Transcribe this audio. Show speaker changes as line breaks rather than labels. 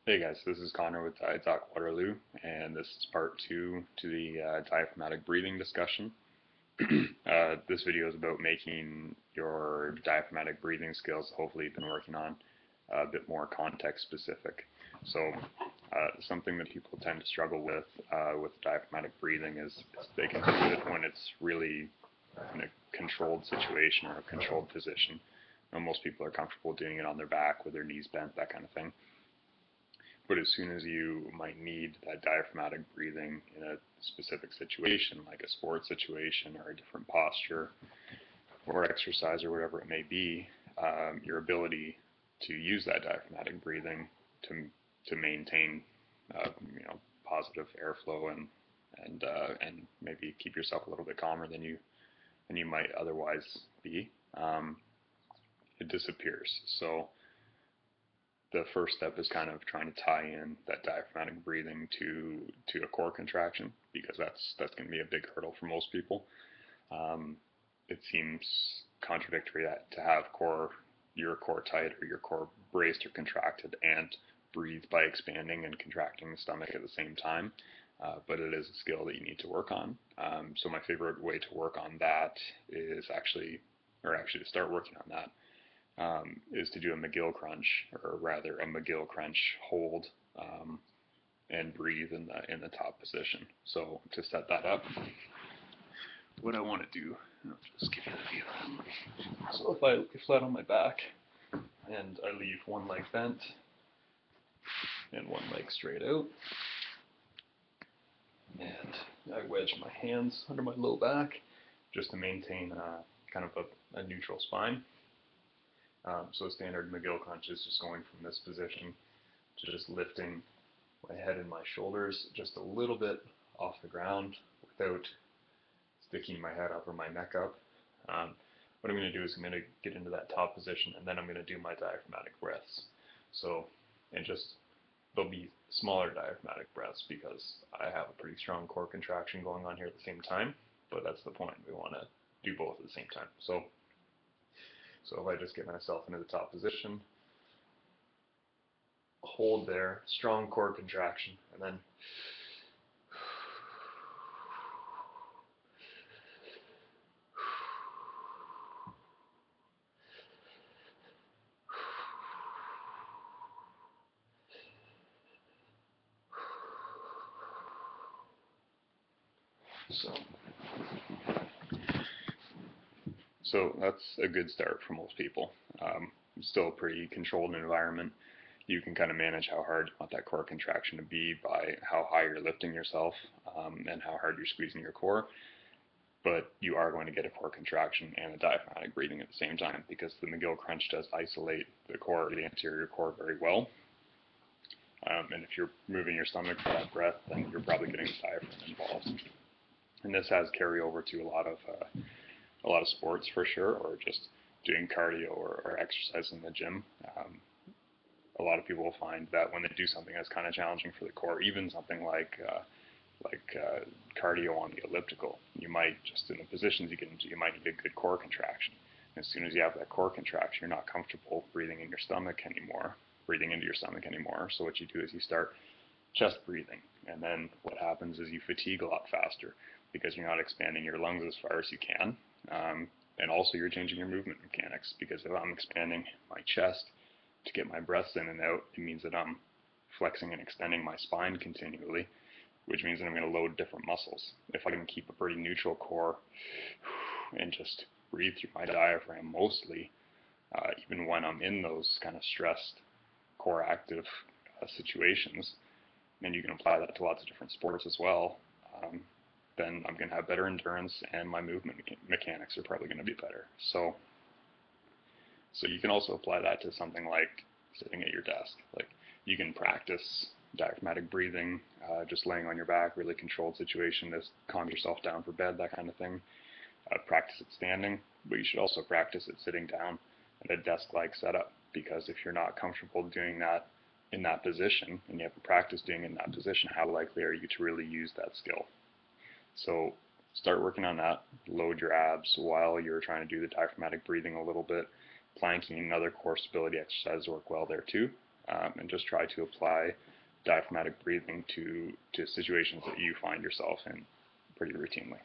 Hey guys, this is Connor with Doc Waterloo, and this is part two to the diaphragmatic breathing discussion. This video is about making your diaphragmatic breathing skills, hopefully you've been working on, a bit more context specific. So, something that people tend to struggle with diaphragmatic breathing is they can do it when it's really in a controlled situation or a controlled position. Most people are comfortable doing it on their back with their knees bent, that kind of thing. But as soon as you might need that diaphragmatic breathing in a specific situation, like a sports situation or a different posture or exercise or whatever it may be, your ability to use that diaphragmatic breathing to maintain, positive airflow and maybe keep yourself a little bit calmer than you might otherwise be, it disappears. So the first step is kind of trying to tie in that diaphragmatic breathing to a core contraction, because that's going to be a big hurdle for most people. It seems contradictory that to have your core tight or your core braced or contracted and breathe by expanding and contracting the stomach at the same time. But it is a skill that you need to work on. So my favorite way to work on that is actually to start working on that, is to do a McGill crunch, or rather a McGill crunch hold, and breathe in the top position. So to set that up, what I want to do, I'll just give you the view. So if I lay flat on my back and I leave one leg bent and one leg straight out, and I wedge my hands under my low back just to maintain kind of a neutral spine. So a standard McGill crunch is just going from this position to just lifting my head and my shoulders just a little bit off the ground without sticking my head up or my neck up. What I'm going to do is I'm going to get into that top position, and then I'm going to do my diaphragmatic breaths. So, and just there'll be smaller diaphragmatic breaths because I have a pretty strong core contraction going on here at the same time, but that's the point. We want to do both at the same time. So if I just get myself into the top position, hold there, strong core contraction, and then so that's a good start for most people. Still a pretty controlled environment. You can kind of manage how hard you want that core contraction to be by how high you're lifting yourself, and how hard you're squeezing your core. But you are going to get a core contraction and a diaphragmatic breathing at the same time, because the McGill crunch does isolate the core, the anterior core, very well. And if you're moving your stomach for that breath, then you're probably getting the diaphragm involved. And this has carryover to a lot of sports for sure, or just doing cardio or exercise in the gym. A lot of people will find that when they do something that's kind of challenging for the core, even something like cardio on the elliptical, you might, just in the positions you get into, you might need a good core contraction. And as soon as you have that core contraction, you're not comfortable breathing in your stomach anymore, breathing into your stomach anymore. So what you do is you start chest breathing, and then what happens is you fatigue a lot faster because you're not expanding your lungs as far as you can. And also you're changing your movement mechanics, because if I'm expanding my chest to get my breaths in and out, it means that I'm flexing and extending my spine continually, which means that I'm going to load different muscles. If I can keep a pretty neutral core and just breathe through my diaphragm mostly, even when I'm in those kind of stressed core active situations, and you can apply that to lots of different sports as well, then I'm going to have better endurance, and my movement mechanics are probably going to be better. So you can also apply that to something like sitting at your desk. Like, you can practice diaphragmatic breathing, just laying on your back, really controlled situation, just calm yourself down for bed, that kind of thing. Practice it standing, but you should also practice it sitting down at a desk-like setup, because if you're not comfortable doing that in that position, and you haven't practiced doing it in that position, how likely are you to really use that skill? So start working on that. Load your abs while you're trying to do the diaphragmatic breathing a little bit. Planking and other core stability exercises work well there too. and just try to apply diaphragmatic breathing to situations that you find yourself in pretty routinely.